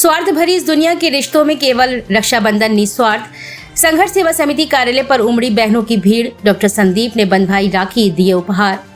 स्वार्थ भरी इस दुनिया के रिश्तों में केवल रक्षाबंधन निस्वार्थ। संघर्ष सेवा समिति कार्यालय पर उमड़ी बहनों की भीड़। डॉक्टर संदीप ने बंधवाई राखी, दिए उपहार।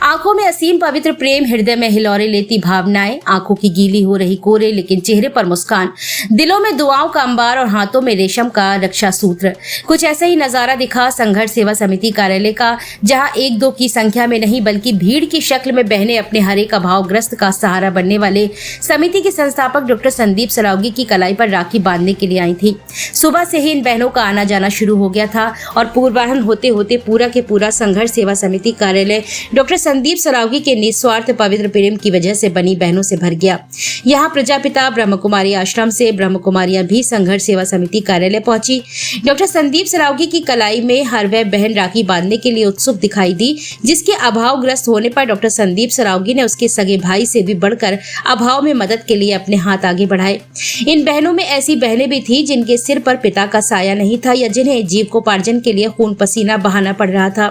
आंखों में असीम पवित्र प्रेम, हृदय में हिलौरे लेती भावनाएं। आंखों की गीली हो रही कोरे, लेकिन चेहरे पर मुस्कान। दिलों में दुआओं का अंबार और हाथों में रेशम का रक्षा सूत्र। कुछ ऐसा ही नजारा दिखा संघर्ष सेवा समिति कार्यालय का, जहां एक दो की संख्या में नहीं बल्कि भीड़ की शक्ल में बहनें अपने हर एक अभावग्रस्त का सहारा बनने वाले समिति के संस्थापक डॉक्टर संदीप सरावगी की कलाई पर राखी बांधने के लिए आई थी। सुबह से ही इन बहनों का आना जाना शुरू हो गया था और पूर्वाहन होते होते पूरा के पूरा संघर्ष सेवा समिति कार्यालय डॉक्टर संदीप सरावगी के निस्वार्थ पवित्र प्रेम की वजह से बनी बहनों से भर गया। यहाँ प्रजापिता ब्रह्म कुमारी आश्रम से ब्रह्म कुमारियां भी संघर्ष सेवा समिति कार्यालय पहुंची। डॉक्टर संदीप सरावगी की कलाई में हर वह बहन राखी बांधने के लिए उत्सुक दिखाई दी, जिसके अभावग्रस्त होने पर डॉक्टर संदीप सरावगी ने उसके सगे भाई से भी बढ़कर अभाव में मदद के लिए अपने हाथ आगे बढ़ाए। इन बहनों में ऐसी बहनें भी थी जिनके सिर पर पिता का साया नहीं था या जिन्हें जीविकोपार्जन के लिए खून पसीना बहाना पड़ रहा था।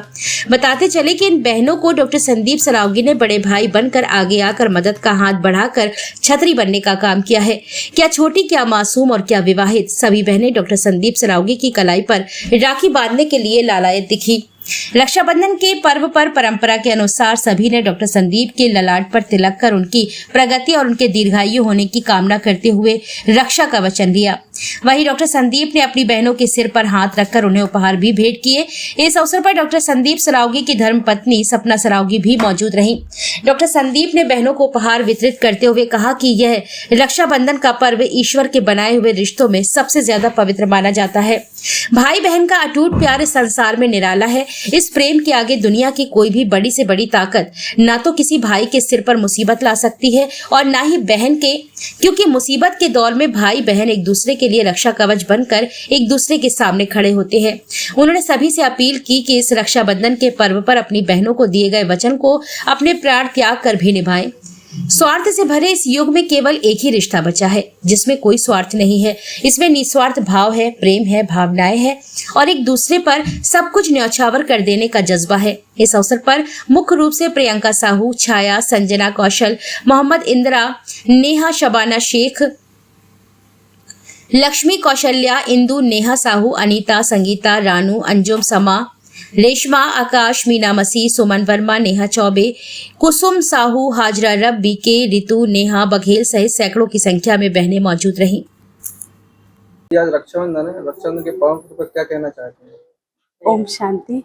बताते चले कि इन बहनों को डॉक्टर संदीप सरावगी ने बड़े भाई बनकर आगे आकर मदद का हाथ बढ़ाकर छतरी बनने का काम किया है। क्या छोटी, क्या मासूम और क्या विवाहित, सभी बहनें डॉक्टर संदीप सरावगी की कलाई पर राखी बांधने के लिए लालायत दिखी। रक्षाबंधन के पर्व पर परंपरा के अनुसार सभी ने डॉक्टर संदीप के ललाट पर तिलक कर उनकी प्रगति और उनके दीर्घायु होने की कामना करते हुए रक्षा का वचन लिया। वहीं डॉक्टर संदीप ने अपनी बहनों के सिर पर हाथ रखकर उन्हें उपहार भी भेंट किए। इस अवसर पर डॉक्टर संदीप सरावगी की धर्मपत्नी सपना सरावगी भी मौजूद रहीं। डॉक्टर संदीप ने बहनों को उपहार वितरित करते हुए कहा कि यह रक्षाबंधन का पर्व ईश्वर के बनाए हुए रिश्तों में सबसे ज्यादा पवित्र माना जाता है। भाई बहन का अटूट प्यार इस संसार में निराला है। इस प्रेम के आगे दुनिया की कोई भी बड़ी से बड़ी ताकत ना तो किसी भाई के सिर पर मुसीबत ला सकती है और ना ही बहन के, क्योंकि मुसीबत के दौर में भाई बहन एक दूसरे के लिए रक्षा कवच बनकर एक दूसरे के सामने खड़े होते हैं। उन्होंने सभी से अपील की कि इस रक्षाबंधन के पर्व पर अपनी बहनों को दिए गए वचन को अपने प्राण त्याग कर भी निभाएं। स्वार्थ से भरे इस युग में केवल एक ही रिश्ता बचा है जिसमें कोई स्वार्थ नहीं है। इसमें निस्वार्थ भाव है, प्रेम है, भावनाएं हैं और एक दूसरे पर सब कुछ न्यौछावर कर देने का जज्बा है। इस अवसर पर मुख्य रूप से प्रियंका साहू, छाया, संजना कौशल, मोहम्मद इंदिरा, नेहा, शबाना शेख, लक्ष्मी कौशल्या, इंदु, नेहा साहू, अनीता, संगीता, रानू, अंजुम, समा, रेशमा, आकाश, मीना मसीह, सुमन वर्मा, नेहा चौबे, कुसुम साहू, हाजरा रब, बीके, रितु, नेहा बघेल सहित सैकड़ों की संख्या में बहनें मौजूद रहीं। आज रक्षाबंधन है, रक्षाबंधन के पर्व पर क्या कहना चाहते हैं? ओम शांति।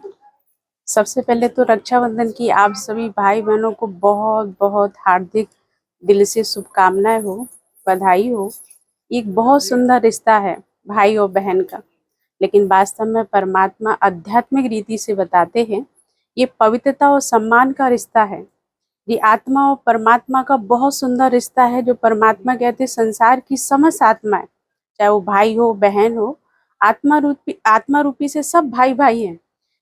सबसे पहले तो रक्षाबंधन की आप सभी भाई बहनों को बहुत बहुत हार्दिक दिल से शुभकामनाएं हो, बधाई हो। एक बहुत सुंदर रिश्ता है भाई और बहन का, लेकिन वास्तव में परमात्मा आध्यात्मिक रीति से बताते हैं ये पवित्रता और सम्मान का रिश्ता है। ये आत्मा और परमात्मा का बहुत सुंदर रिश्ता है, जो परमात्मा कहते हैं संसार की समस्त आत्माएं, चाहे वो भाई हो बहन हो, आत्मा रूपी से सब भाई भाई हैं।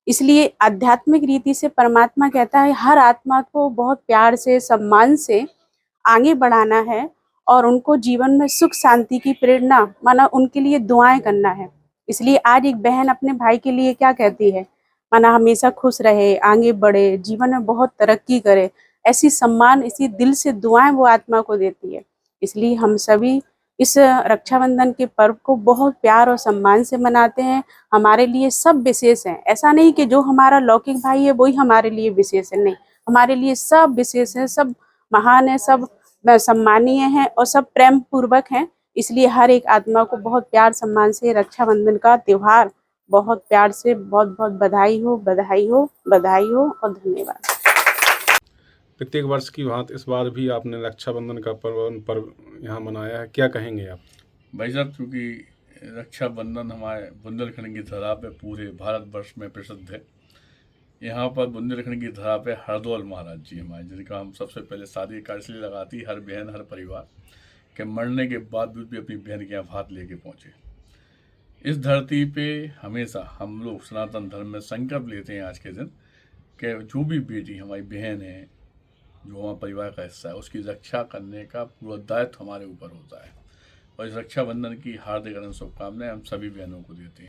इसलिए आध्यात्मिक रीति से परमात्मा कहता है हर आत्मा को बहुत प्यार से, सम्मान से आगे बढ़ाना है और उनको जीवन में सुख शांति की प्रेरणा, माना उनके लिए दुआएं करना है। इसलिए आज एक बहन अपने भाई के लिए क्या कहती है, माना हमेशा खुश रहे, आगे बढ़े, जीवन में बहुत तरक्की करे, ऐसी सम्मान, इसी दिल से दुआएं वो आत्मा को देती है। इसलिए हम सभी इस रक्षाबंधन के पर्व को बहुत प्यार और सम्मान से मनाते हैं। हमारे लिए सब विशेष हैं। ऐसा नहीं कि जो हमारा लौकिक भाई है वही हमारे लिए विशेष है, नहीं, हमारे लिए सब विशेष है, सब महान है, सब सम्मानीय हैं और सब प्रेम पूर्वक हैं। इसलिए हर एक आत्मा को बहुत प्यार सम्मान से रक्षाबंधन का त्योहार बहुत प्यार से बहुत बहुत बधाई हो, बधाई हो, बधाई हो और धन्यवाद। प्रत्येक वर्ष की भांति इस बार भी आपने रक्षाबंधन का पर्व यहाँ मनाया है, क्या कहेंगे आप? भाई साहब, चूँकि रक्षाबंधन हमारे बुंदेलखंड की धरा पे पूरे भारतवर्ष में प्रसिद्ध है। यहाँ पर बुंदेलखंड की धरा पे हरदौल महाराज जी हमारे, जिनका हम सबसे पहले शादी का इसलिए लगाती, हर बहन हर परिवार के मरने के बाद भी अपनी बहन के यहाँ भात लेके पहुँचे। इस धरती पे हमेशा हम लोग सनातन धर्म में संकल्प लेते हैं आज के दिन कि जो भी बेटी हमारी बहन है, जो हमारे परिवार का हिस्सा है, उसकी रक्षा करने का पूरा दायित्व हमारे ऊपर होता है। और इस रक्षाबंधन की हार्दिक शुभकामनाएं हम सभी बहनों को देते हैं।